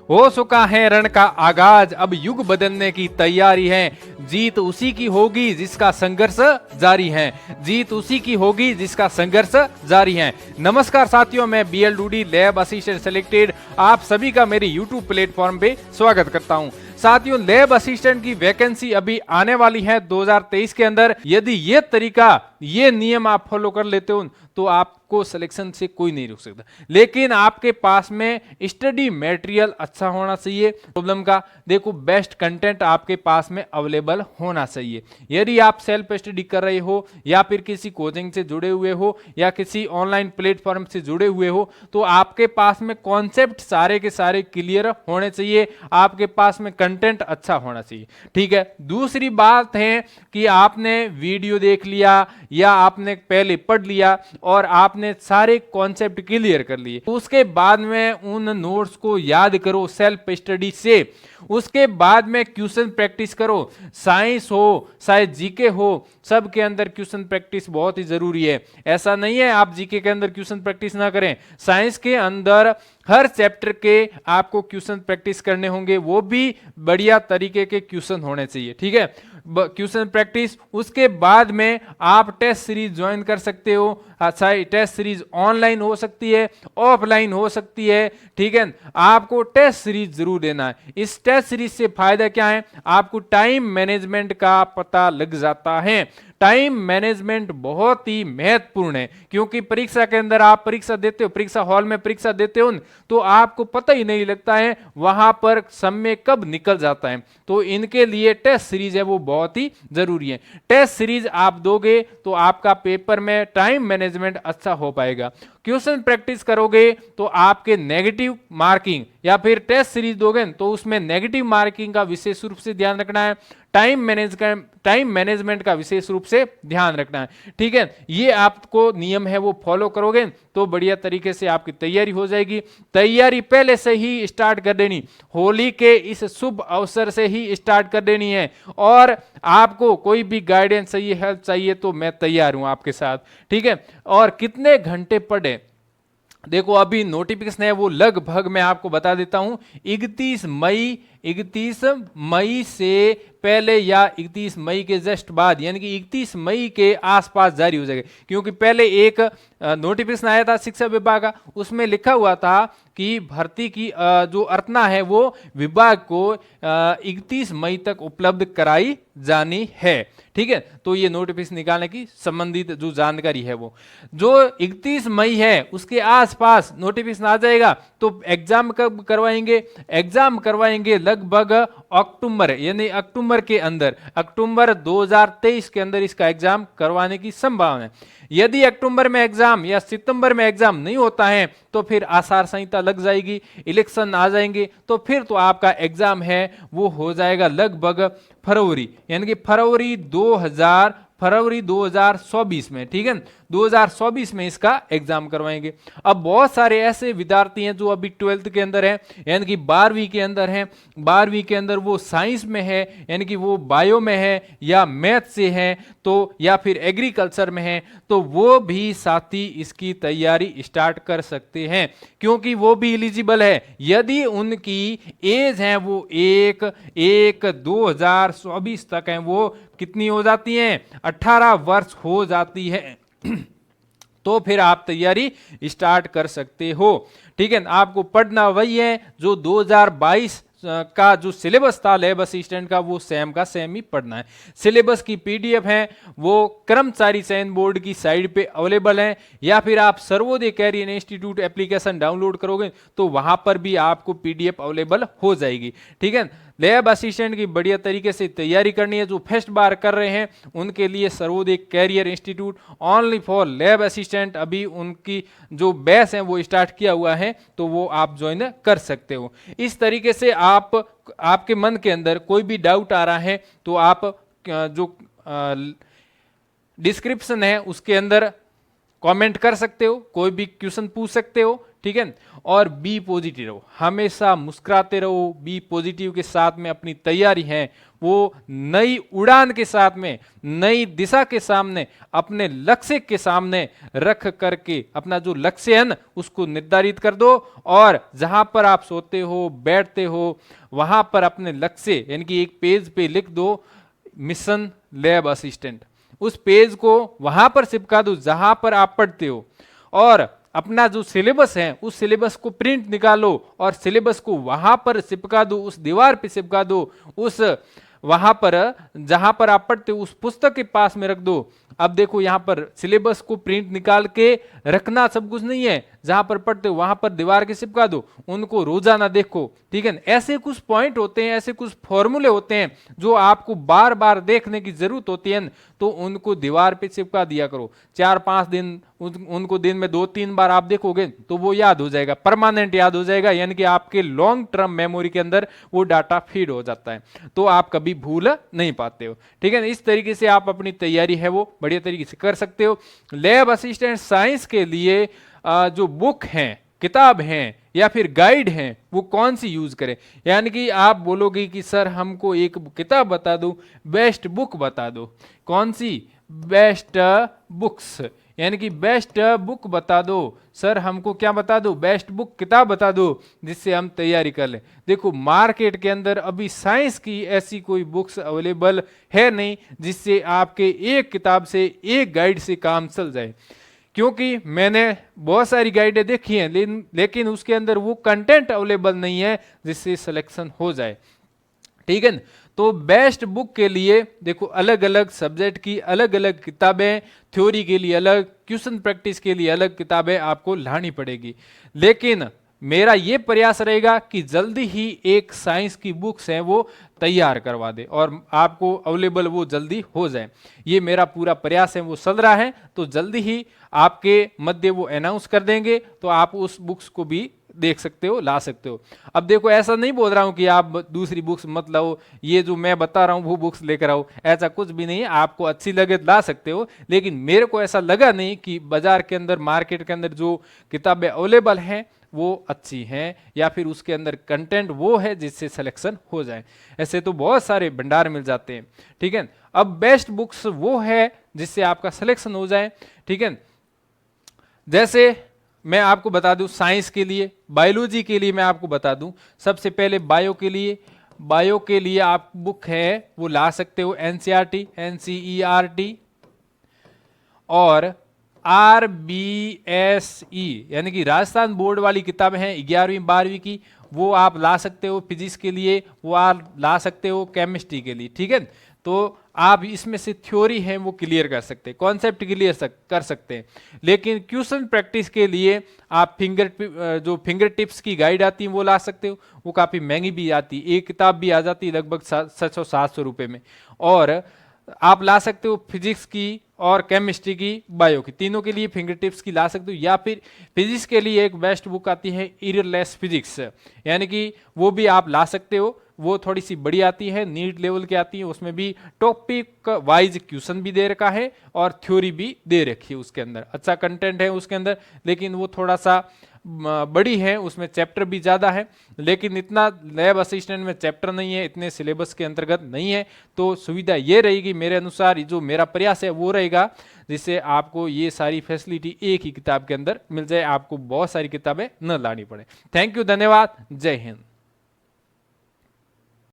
हो चुका है रण का आगाज, अब युग बदलने की तैयारी है। जीत उसी की होगी जिसका संघर्ष जारी है। जीत उसी की होगी जिसका संघर्ष जारी है। नमस्कार साथियों, मैं BL Dudi lab assistant selected आप सभी का मेरे यूट्यूब प्लेटफॉर्म पे स्वागत करता हूं। साथियों, लैब असिस्टेंट की वैकेंसी अभी आने वाली है 2023 के अंदर। यदि ये तरीका, ये नियम आप फॉलो कर लेते हो तो आपको सिलेक्शन से कोई नहीं रोक सकता। लेकिन आपके पास में स्टडी मटेरियल अच्छा होना चाहिए। प्रॉब्लम का देखो, बेस्ट कंटेंट आपके पास में अवेलेबल होना चाहिए। यदि आप सेल्फ स्टडी कर रहे हो या फिर किसी कोचिंग से जुड़े हुए हो या किसी ऑनलाइन प्लेटफॉर्म से जुड़े हुए हो तो आपके पास में कॉन्सेप्ट सारे के सारे क्लियर होने चाहिए। आपके पास में कंटेंट अच्छा होना चाहिए। ठीक है, दूसरी बात है कि आपने वीडियो देख लिया या आपने पहले पढ़ लिया और आपने सारे कॉन्सेप्ट क्लियर कर लिए, उसके बाद में उन नोट्स को याद करो सेल्फ स्टडी से। उसके बाद में क्वेश्चन प्रैक्टिस करो। साइंस हो चाहे जीके हो, सब के अंदर क्वेश्चन प्रैक्टिस बहुत ही जरूरी है। ऐसा नहीं है आप जीके के अंदर क्वेश्चन प्रैक्टिस ना करें। साइंस के अंदर हर चैप्टर के आपको क्वेश्चन प्रैक्टिस करने होंगे, वो भी बढ़िया तरीके के क्वेश्चन होने चाहिए। ठीक है, क्वेश्चन प्रैक्टिस। उसके बाद में आप टेस्ट सीरीज ज्वाइन कर सकते हो। अच्छा, टेस्ट सीरीज ऑनलाइन हो सकती है, ऑफलाइन हो सकती है। ठीक है, आपको टेस्ट सीरीज जरूर देना है। इस टेस्ट सीरीज से फायदा क्या है, आपको टाइम मैनेजमेंट का पता लग जाता है। टाइम मैनेजमेंट बहुत ही महत्वपूर्ण है, क्योंकि परीक्षा के अंदर आप परीक्षा देते हो, परीक्षा हॉल में परीक्षा देते हो तो आपको पता ही नहीं लगता है वहां पर समय कब निकल जाता है। तो इनके लिए टेस्ट सीरीज है वो बहुत ही जरूरी है। टेस्ट सीरीज आप दोगे तो आपका पेपर में टाइम मैनेजमेंट अच्छा हो पाएगा। क्वेश्चन प्रैक्टिस करोगे तो आपके नेगेटिव मार्किंग, या फिर टेस्ट सीरीज दोगे तो उसमें नेगेटिव मार्किंग का विशेष रूप से ध्यान रखना है। टाइम मैनेजमेंट का विशेष रूप से ध्यान रखना है। ठीक है, ये आपको नियम है वो फॉलो करोगे तो बढ़िया तरीके से आपकी तैयारी हो जाएगी। तैयारी पहले से ही स्टार्ट कर देनी, होली के इस शुभ अवसर से ही स्टार्ट कर देनी है। और आपको कोई भी गाइडेंस चाहिए, हेल्प चाहिए तो मैं तैयार हूं आपके साथ। ठीक है, और कितने घंटे पढ़े, देखो अभी नोटिफिकेशन है वो लगभग मैं आपको बता देता हूं 31 मई से पहले या 31 मई के जस्ट बाद, यानी कि 31 मई के आसपास जारी हो जाएगा। क्योंकि पहले एक नोटिफिकेशन आया था शिक्षा विभाग का, उसमें लिखा हुआ था कि भर्ती की जो अर्चना है वो विभाग को 31 मई तक उपलब्ध कराई जानी है। ठीक है, तो ये नोटिफिकेशन निकालने की संबंधित जो जानकारी है वो जो 31 मई है उसके आसपास नोटिफिकेशन आ जाएगा। तो एग्जाम कब करवाएंगे, एग्जाम करवाएंगे लगभग अक्टूबर, यानी अक्टूबर के अंदर, अक्टूबर 2023 के अंदर इसका एग्जाम करवाने की संभावना है। यदि अक्टूबर में एग्जाम या सितंबर में एग्जाम नहीं होता है तो फिर आचार संहिता लग जाएगी, इलेक्शन आ जाएंगे, तो फिर तो आपका एग्जाम है वो हो जाएगा लगभग फरवरी, यानी कि फरवरी 2024 में। ठीक है, 2024 में इसका एग्जाम करवाएंगे। अब बहुत सारे ऐसे विद्यार्थी हैं जो अभी 12th के अंदर हैं, यानी कि 12वीं के अंदर हैं। 12वीं के अंदर वो साइंस में है, यानी कि वो बायो में है या मैथ से है, तो या फिर एग्रीकल्चर में है, तो वो भी साथी इसकी तैयारी स्टार्ट कर सकते हैं, क्योंकि वो भी एलिजिबल है। यदि उनकी एज है वो 1/1/2024 तक है, वो कितनी हो जाती हैं, 18 वर्ष हो जाती है तो फिर आप तैयारी स्टार्ट कर सकते हो। ठीक है, आपको पढ़ना वही है जो 2022 का जो सिलेबस था लैब असिस्टेंट का, वो सेम का सेम ही पढ़ना है। सिलेबस की पीडीएफ है वो कर्मचारी चयन बोर्ड की साइट पे अवेलेबल है, या फिर आप Sarvodaya career institute application download करोगे तो वहां पर भी आपको पीडीएफ अवेलेबल हो जाएगी। ठीक है, लैब असिस्टेंट की बढ़िया तरीके से तैयारी करनी है। जो फर्स्ट बार कर रहे हैं उनके लिए Sarvodaya career institute only for lab assistant, अभी उनकी जो बैच है वो स्टार्ट किया हुआ है, तो वो आप ज्वाइन कर सकते हो। इस तरीके से आपके मन के अंदर कोई भी डाउट आ रहा है तो आप जो डिस्क्रिप्शन है उसके अंदर कमेंट कर सकते हो, कोई भी क्वेश्चन पूछ सकते हो। ठीक है। और बी पॉजिटिव रहो, हमेशा मुस्कुराते रहो, बी पॉजिटिव के साथ में अपनी तैयारी है वो नई उड़ान के साथ में, नई दिशा के सामने, अपने लक्ष्य के सामने रख करके अपना जो लक्ष्य है ना उसको निर्धारित कर दो। और जहां पर आप सोते हो बैठते हो वहां पर अपने लक्ष्य यानी कि एक पेज पे लिख दो मिशन लैब असिस्टेंट, उस पेज को वहां पर चिपका दो जहां पर आप पढ़ते हो। और अपना जो सिलेबस है उस सिलेबस को प्रिंट निकालो और सिलेबस को वहां पर चिपका दो, उस दीवार पे चिपका दो, उस वहां पर जहां पर आप पढ़ते हो उस पुस्तक के पास में रख दो। अब देखो यहां पर सिलेबस को प्रिंट निकाल के रखना सब कुछ नहीं है, जहां पर पढ़ते हो वहां पर दीवार के चिपका दो, उनको रोजाना देखो, ठीक है। ऐसे कुछ पॉइंट होते हैं, ऐसे कुछ फॉर्मूले होते हैं जो आपको बार बार देखने की जरूरत होती है, तो उनको दीवार पे चिपका दिया करो। 4-5 दिन उनको दिन में 2-3 बार आप देखोगे तो वो याद हो जाएगा, परमानेंट याद हो जाएगा, यानी कि आपके लॉन्ग टर्म मेमोरी के अंदर वो डाटा फीड हो जाता है, तो आप कभी भूल नहीं पाते हो, ठीक है। इस तरीके से आप अपनी तैयारी है वो बढ़िया तरीके से कर सकते हो। लैब असिस्टेंट साइंस के लिए जो बुक हैं, किताब हैं या फिर गाइड हैं वो कौन सी यूज करें, यानी कि आप बोलोगे कि सर हमको एक किताब बता दो, बेस्ट बुक बता दो, कौन सी बेस्ट बुक्स, यानी कि बेस्ट बुक बता दो सर, हमको क्या बता दो, बेस्ट बुक किताब बता दो जिससे हम तैयारी कर लें। देखो मार्केट के अंदर अभी साइंस की ऐसी कोई बुक्स अवेलेबल है नहीं जिससे आपके एक किताब से एक गाइड से काम चल जाए, क्योंकि मैंने बहुत सारी गाइडें देखी हैं लेकिन उसके अंदर वो कंटेंट अवेलेबल नहीं है जिससे सिलेक्शन हो जाए, ठीक है। तो बेस्ट बुक के लिए देखो अलग अलग सब्जेक्ट की अलग अलग किताबें, थ्योरी के लिए अलग, क्वेश्चन प्रैक्टिस के लिए अलग किताबें आपको लानी पड़ेगी। लेकिन मेरा ये प्रयास रहेगा कि जल्दी ही एक साइंस की बुक्स है वो तैयार करवा दे और आपको अवेलेबल वो जल्दी हो जाए, ये मेरा पूरा प्रयास है वो चल रहा है। तो जल्दी ही आपके मध्य वो अनाउंस कर देंगे तो आप उस बुक्स को भी देख सकते हो, ला सकते हो। अब देखो ऐसा नहीं बोल रहा हूं कि आप दूसरी बुक्स मत लाओ, ये जो मैं बता रहा हूं वो बुक्स लेकर आओ, ऐसा कुछ भी नहीं है। आपको अच्छी लगे ला सकते हो, लेकिन मेरे को ऐसा लगा नहीं कि बाजार के अंदर मार्केट के अंदर जो किताबें अवेलेबल हैं वो अच्छी हैं या फिर उसके अंदर कंटेंट वो है जिससे सिलेक्शन हो जाए। ऐसे तो बहुत सारे भंडार मिल जाते हैं, ठीक है। अब बेस्ट बुक्स वो है जिससे आपका सिलेक्शन हो जाए, ठीक है। जैसे मैं आपको बता दूं साइंस के लिए, बायोलॉजी के लिए मैं आपको बता दूं, सबसे पहले बायो के लिए आप बुक है वो ला सकते हो एनसीईआरटी, एनसीईआरटी और आरबीएसई यानी कि राजस्थान बोर्ड वाली किताबें हैं 11वीं 12वीं की, वो आप ला सकते हो। फिजिक्स के लिए वो आप ला सकते हो, केमिस्ट्री के लिए, ठीक है। तो आप इसमें से थ्योरी है वो क्लियर कर सकते हैं, कॉन्सेप्ट क्लियर कर सकते हैं। लेकिन क्वेश्चन प्रैक्टिस के लिए आप फिंगर टिप्स की गाइड आती है वो ला सकते हो, वो काफ़ी महंगी भी आती है, एक किताब भी आ जाती है लगभग 600-700 रुपये में। और आप ला सकते हो फिजिक्स की और केमिस्ट्री की, बायो की, तीनों के लिए फिंगर टिप्स की ला सकते हो। या फिर फिजिक्स के लिए एक बेस्ट बुक आती है इररलेस फिजिक्स, यानी कि वो भी आप ला सकते हो, वो थोड़ी सी बड़ी आती है, नीट लेवल की आती है, उसमें भी टॉपिक वाइज क्वेश्चन भी दे रखा है और थ्योरी भी दे रखी है, उसके अंदर अच्छा कंटेंट है उसके अंदर, लेकिन वो थोड़ा सा बड़ी है, उसमें चैप्टर भी ज़्यादा है, लेकिन इतना लैब असिस्टेंट में चैप्टर नहीं है, इतने सिलेबस के अंतर्गत नहीं है। तो सुविधा ये रहेगी मेरे अनुसार, जो मेरा प्रयास है वो रहेगा जिससे आपको ये सारी फैसिलिटी एक ही किताब के अंदर मिल जाए, आपको बहुत सारी किताबें न लानी पड़े। थैंक यू, धन्यवाद, जय हिंद।